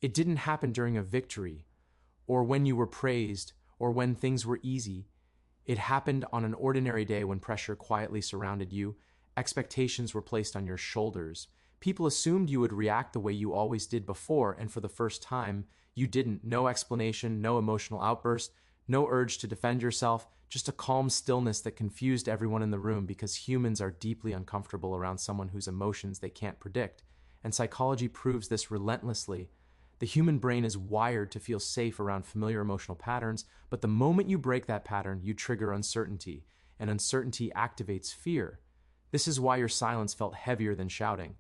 It didn't happen during a victory, or when you were praised, or when things were easy. It happened on an ordinary day when pressure quietly surrounded you, expectations were placed on your shoulders. People assumed you would react the way you always did before, and for the first time, you didn't. No explanation, no emotional outburst, no urge to defend yourself, just a calm stillness that confused everyone in the room because humans are deeply uncomfortable around someone whose emotions they can't predict. And psychology proves this relentlessly. The human brain is wired to feel safe around familiar emotional patterns, but the moment you break that pattern, you trigger uncertainty, and uncertainty activates fear. This is why your silence felt heavier than shouting,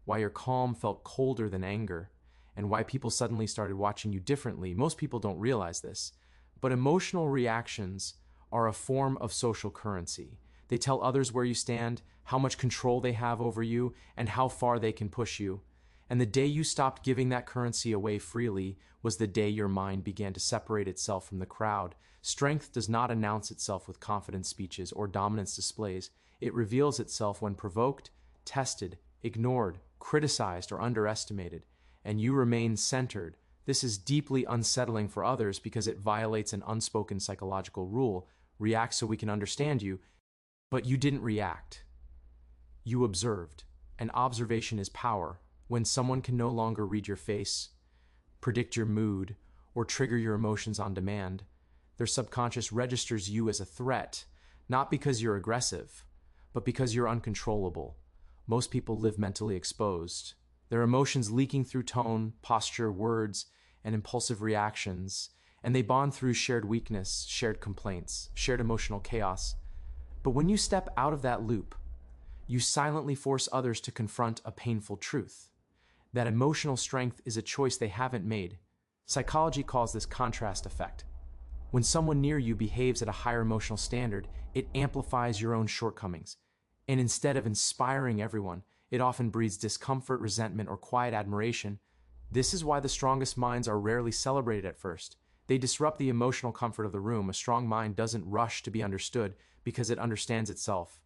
why your calm felt colder than anger, and why people suddenly started watching you differently. Most people don't realize this, but emotional reactions are a form of social currency. They tell others where you stand, how much control they have over you, and how far they can push you. And the day you stopped giving that currency away freely was the day your mind began to separate itself from the crowd. Strength does not announce itself with confidence speeches or dominance displays. It reveals itself when provoked, tested, ignored, criticized, or underestimated, and you remain centered. This is deeply unsettling for others because it violates an unspoken psychological rule: react so we can understand you. But you didn't react. You observed. And observation is power. When someone can no longer read your face, predict your mood, or trigger your emotions on demand, their subconscious registers you as a threat, not because you're aggressive, but because you're uncontrollable. Most people live mentally exposed, their emotions leaking through tone, posture, words, and impulsive reactions, and they bond through shared weakness, shared complaints, shared emotional chaos. But when you step out of that loop, you silently force others to confront a painful truth: that emotional strength is a choice they haven't made. Psychology calls this contrast effect. When someone near you behaves at a higher emotional standard, it amplifies your own shortcomings. And instead of inspiring everyone, it often breeds discomfort, resentment, or quiet admiration. This is why the strongest minds are rarely celebrated at first. They disrupt the emotional comfort of the room. A strong mind doesn't rush to be understood because it understands itself.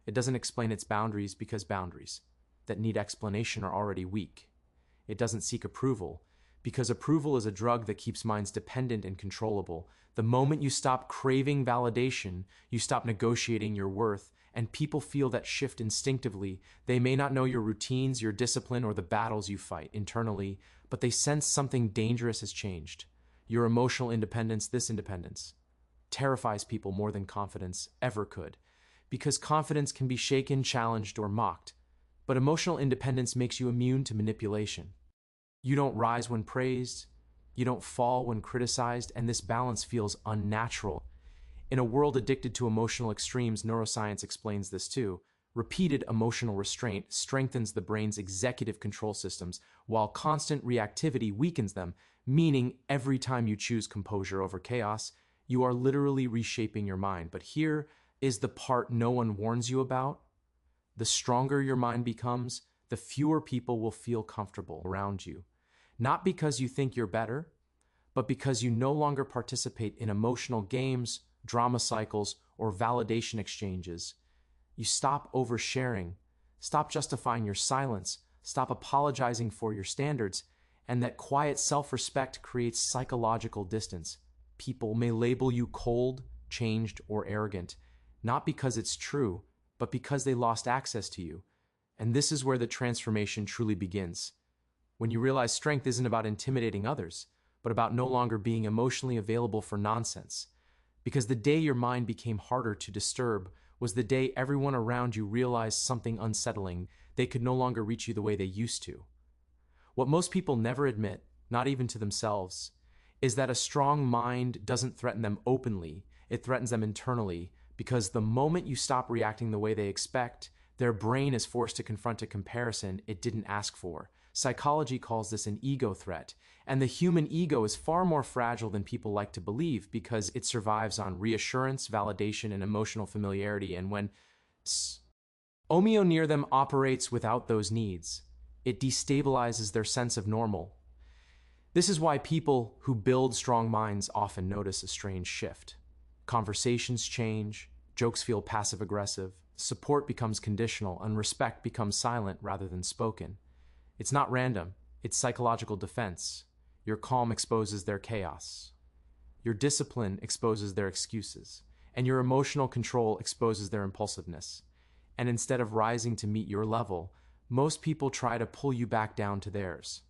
It doesn't explain its boundaries because boundaries that need explanation are already weak. It doesn't seek approval because approval is a drug that keeps minds dependent and controllable. The moment you stop craving validation, you stop negotiating your worth, and people feel that shift instinctively. They may not know your routines, your discipline, or the battles you fight internally, but they sense something dangerous has changed. Your emotional independence, this independence, terrifies people more than confidence ever could, because confidence can be shaken, challenged, or mocked. But emotional independence makes you immune to manipulation. You don't rise when praised, you don't fall when criticized, and this balance feels unnatural. In a world addicted to emotional extremes, neuroscience explains this too. Repeated emotional restraint strengthens the brain's executive control systems, while constant reactivity weakens them, meaning every time you choose composure over chaos, you are literally reshaping your mind. But here is the part no one warns you about. The stronger your mind becomes, the fewer people will feel comfortable around you. Not because you think you're better, but because you no longer participate in emotional games, drama cycles, or validation exchanges. You stop oversharing, stop justifying your silence, stop apologizing for your standards, and that quiet self-respect creates psychological distance. People may label you cold, changed, or arrogant, not because it's true, but because they lost access to you. And this is where the transformation truly begins. When you realize strength isn't about intimidating others, but about no longer being emotionally available for nonsense. Because the day your mind became harder to disturb was the day everyone around you realized something unsettling. They could no longer reach you the way they used to. What most people never admit, not even to themselves, is that a strong mind doesn't threaten them openly, it threatens them internally, because the moment you stop reacting the way they expect, their brain is forced to confront a comparison it didn't ask for. Psychology calls this an ego threat, and the human ego is far more fragile than people like to believe because it survives on reassurance, validation, and emotional familiarity, and when Omeo near them operates without those needs, it destabilizes their sense of normal. This is why people who build strong minds often notice a strange shift. Conversations change, jokes feel passive-aggressive, support becomes conditional, and respect becomes silent rather than spoken. It's not random, It's psychological defense. Your calm exposes their chaos. Your discipline exposes their excuses. And your emotional control exposes their impulsiveness. And instead of rising to meet your level, most people try to pull you back down to theirs.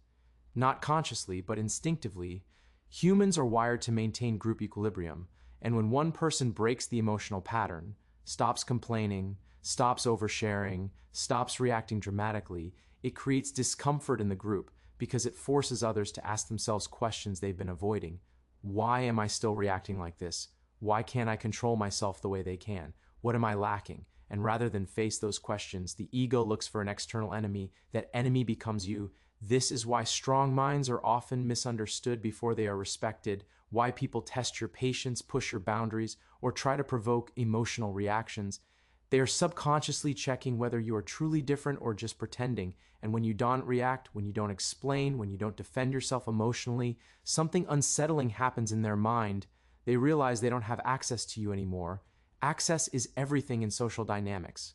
Not consciously, but instinctively, humans are wired to maintain group equilibrium, and when one person breaks the emotional pattern, stops complaining, stops oversharing, stops reacting dramatically, it creates discomfort in the group because it forces others to ask themselves questions they've been avoiding. Why am I still reacting like this? Why can't I control myself the way they can? What am I lacking? And rather than face those questions, the ego looks for an external enemy. That enemy becomes you. This is why strong minds are often misunderstood before they are respected, why people test your patience, push your boundaries, or try to provoke emotional reactions. They are subconsciously checking whether you are truly different or just pretending. And when you don't react, when you don't explain, when you don't defend yourself emotionally, something unsettling happens in their mind. They realize they don't have access to you anymore. Access is everything in social dynamics,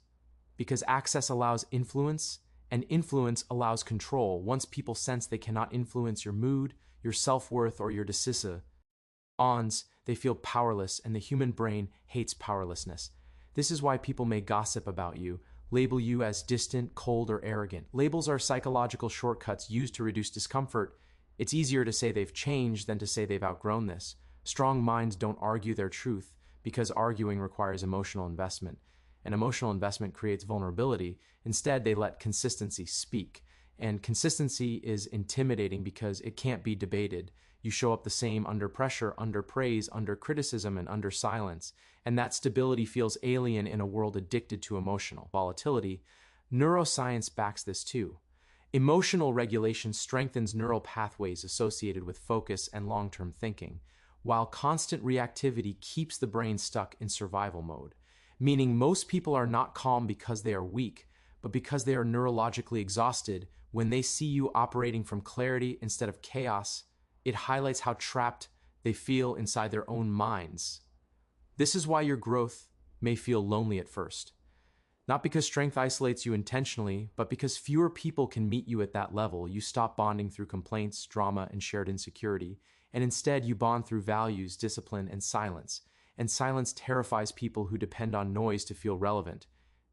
because access allows influence, and influence allows control. Once people sense they cannot influence your mood, your self-worth, or your decisions, they feel powerless, and the human brain hates powerlessness. This is why people may gossip about you, label you as distant, cold, or arrogant. Labels are psychological shortcuts used to reduce discomfort. It's easier to say they've changed than to say they've outgrown this. Strong minds don't argue their truth, because arguing requires emotional investment, and emotional investment creates vulnerability. Instead, they let consistency speak, and consistency is intimidating because it can't be debated. You show up the same under pressure, under praise, under criticism, and under silence, and that stability feels alien in a world addicted to emotional volatility. Neuroscience backs this too. Emotional regulation strengthens neural pathways associated with focus and long-term thinking, while constant reactivity keeps the brain stuck in survival mode, meaning most people are not calm because they are weak, but because they are neurologically exhausted. When they see you operating from clarity instead of chaos, it highlights how trapped they feel inside their own minds. This is why your growth may feel lonely at first. Not because strength isolates you intentionally, but because fewer people can meet you at that level. You stop bonding through complaints, drama, and shared insecurity, and instead you bond through values, discipline, and silence. And silence terrifies people who depend on noise to feel relevant.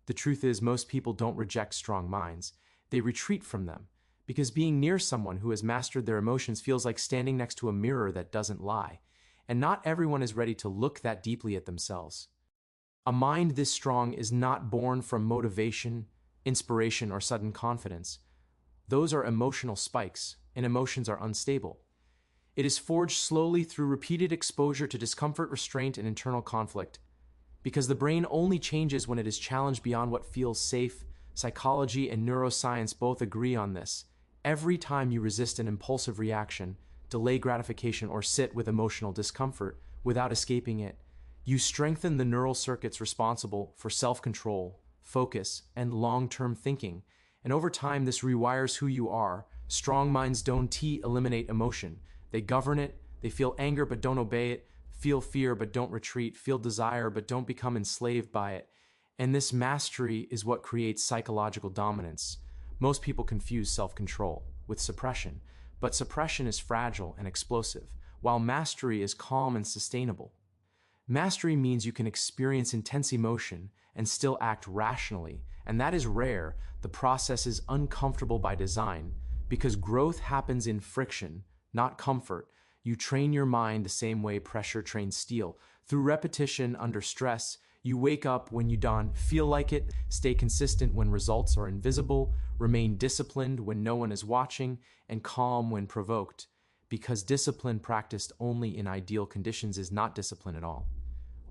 The truth is, most people don't reject strong minds. They retreat from them, because being near someone who has mastered their emotions feels like standing next to a mirror that doesn't lie. And not everyone is ready to look that deeply at themselves. A mind this strong is not born from motivation, inspiration, or sudden confidence. Those are emotional spikes, and emotions are unstable. It is forged slowly through repeated exposure to discomfort, restraint, and internal conflict. Because the brain only changes when it is challenged beyond what feels safe. Psychology and neuroscience both agree on this. Every time you resist an impulsive reaction, delay gratification, or sit with emotional discomfort without escaping it, you strengthen the neural circuits responsible for self-control, focus, and long-term thinking. And over time, this rewires who you are. Strong minds don't eliminate emotion. They govern it. They feel anger but don't obey it, feel fear but don't retreat, feel desire but don't become enslaved by it. And this mastery is what creates psychological dominance. Most people confuse self-control with suppression, but suppression is fragile and explosive, while mastery is calm and sustainable. Mastery means you can experience intense emotion and still act rationally, and that is rare. The process is uncomfortable by design, because growth happens in friction, not comfort. You train your mind the same way pressure trains steel. Through repetition under stress, you wake up when you don't feel like it, stay consistent when results are invisible, remain disciplined when no one is watching, and calm when provoked. Because discipline practiced only in ideal conditions is not discipline at all.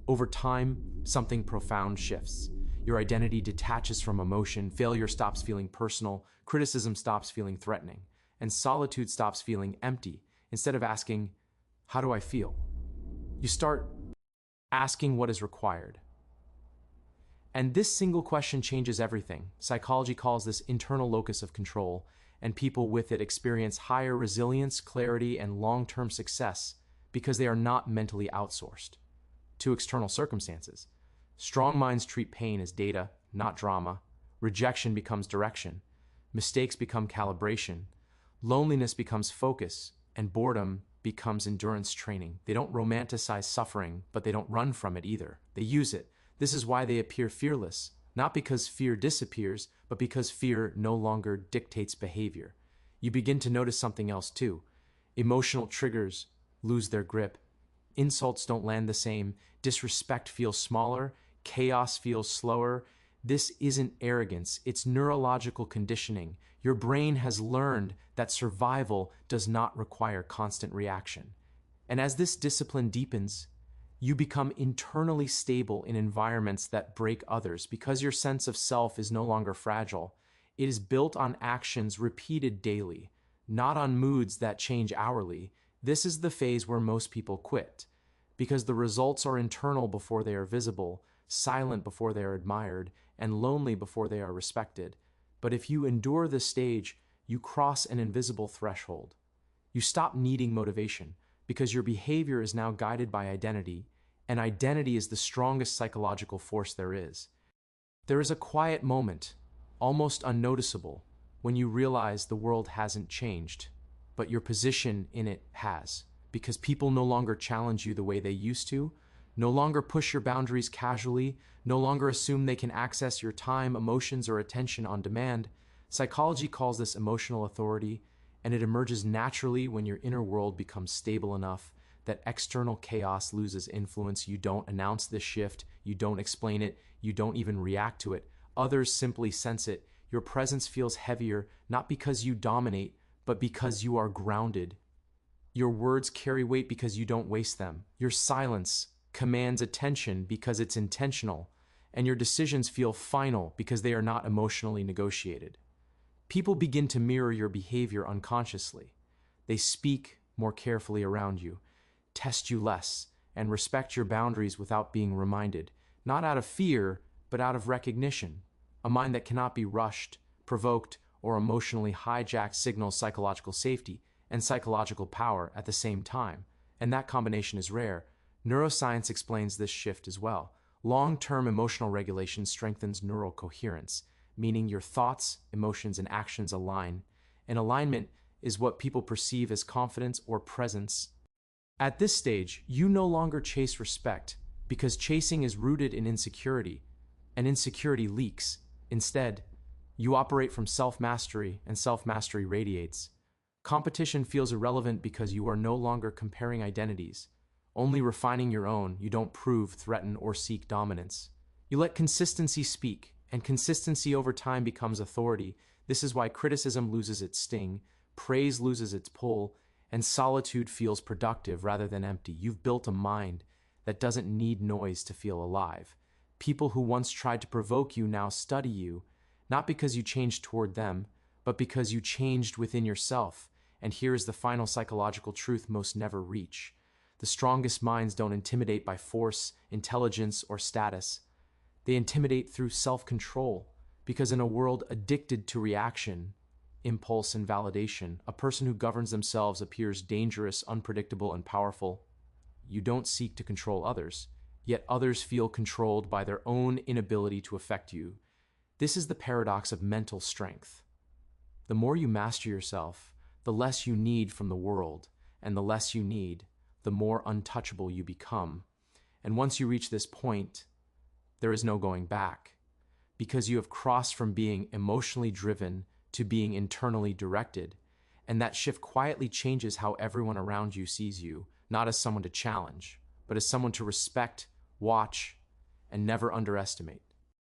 Over time, something profound shifts. Your identity detaches from emotion, failure stops feeling personal, criticism stops feeling threatening, and solitude stops feeling empty. Instead of asking, "How do I feel?" you start asking what is required. And this single question changes everything. Psychology calls this internal locus of control, and people with it experience higher resilience, clarity, and long-term success because they are not mentally outsourced to external circumstances. Strong minds treat pain as data, not drama. Rejection becomes direction. Mistakes become calibration. Loneliness becomes focus, and boredom becomes endurance training. They don't romanticize suffering, but they don't run from it either. They use it. This is why they appear fearless, not because fear disappears, but because fear no longer dictates behavior. You begin to notice something else too. Emotional triggers lose their grip. Insults don't land the same. Disrespect feels smaller. Chaos feels slower. This isn't arrogance, it's neurological conditioning. Your brain has learned that survival does not require constant reaction. And as this discipline deepens, you become internally stable in environments that break others because your sense of self is no longer fragile. It is built on actions repeated daily, not on moods that change hourly. This is the phase where most people quit, because the results are internal before they are visible, silent before they are admired, and lonely before they are respected. But if you endure this stage, you cross an invisible threshold. You stop needing motivation because your behavior is now guided by identity, and identity is the strongest psychological force there is. There is a quiet moment, almost unnoticeable, when you realize the world hasn't changed, but your position in it has, because people no longer challenge you the way they used to, no longer push your boundaries casually, no longer assume they can access your time, emotions, or attention on demand. Psychology calls this emotional authority, and it emerges naturally when your inner world becomes stable enough that external chaos loses influence. You don't announce this shift, you don't explain it, you don't even react to it. Others simply sense it. Your presence feels heavier, not because you dominate, but because you are grounded. Your words carry weight because you don't waste them. Your silence commands attention because it's intentional, and your decisions feel final because they are not emotionally negotiated. People begin to mirror your behavior unconsciously. They speak more carefully around you, test you less, and respect your boundaries without being reminded, not out of fear, but out of recognition. A mind that cannot be rushed, provoked, or emotionally hijacked signals psychological safety and psychological power at the same time, and that combination is rare. Neuroscience explains this shift as well. Long-term emotional regulation strengthens neural coherence, meaning your thoughts, emotions, and actions align. And alignment is what people perceive as confidence or presence. At this stage, you no longer chase respect, because chasing is rooted in insecurity, and insecurity leaks. Instead, you operate from self-mastery, and self-mastery radiates. Competition feels irrelevant because you are no longer comparing identities, only refining your own. You don't prove, threaten, or seek dominance. You let consistency speak, and consistency over time becomes authority. This is why criticism loses its sting, praise loses its pull, and solitude feels productive rather than empty. You've built a mind that doesn't need noise to feel alive. People who once tried to provoke you now study you, not because you changed toward them, but because you changed within yourself. And here is the final psychological truth most never reach. The strongest minds don't intimidate by force, intelligence, or status. They intimidate through self-control, because in a world addicted to reaction, impulse, and validation, a person who governs themselves appears dangerous, unpredictable, and powerful. You don't seek to control others, yet others feel controlled by their own inability to affect you. This is the paradox of mental strength. The more you master yourself, the less you need from the world, and the less you need, the more untouchable you become. And once you reach this point, there is no going back, because you have crossed from being emotionally driven to being internally directed, and that shift quietly changes how everyone around you sees you, not as someone to challenge, but as someone to respect, watch, and never underestimate.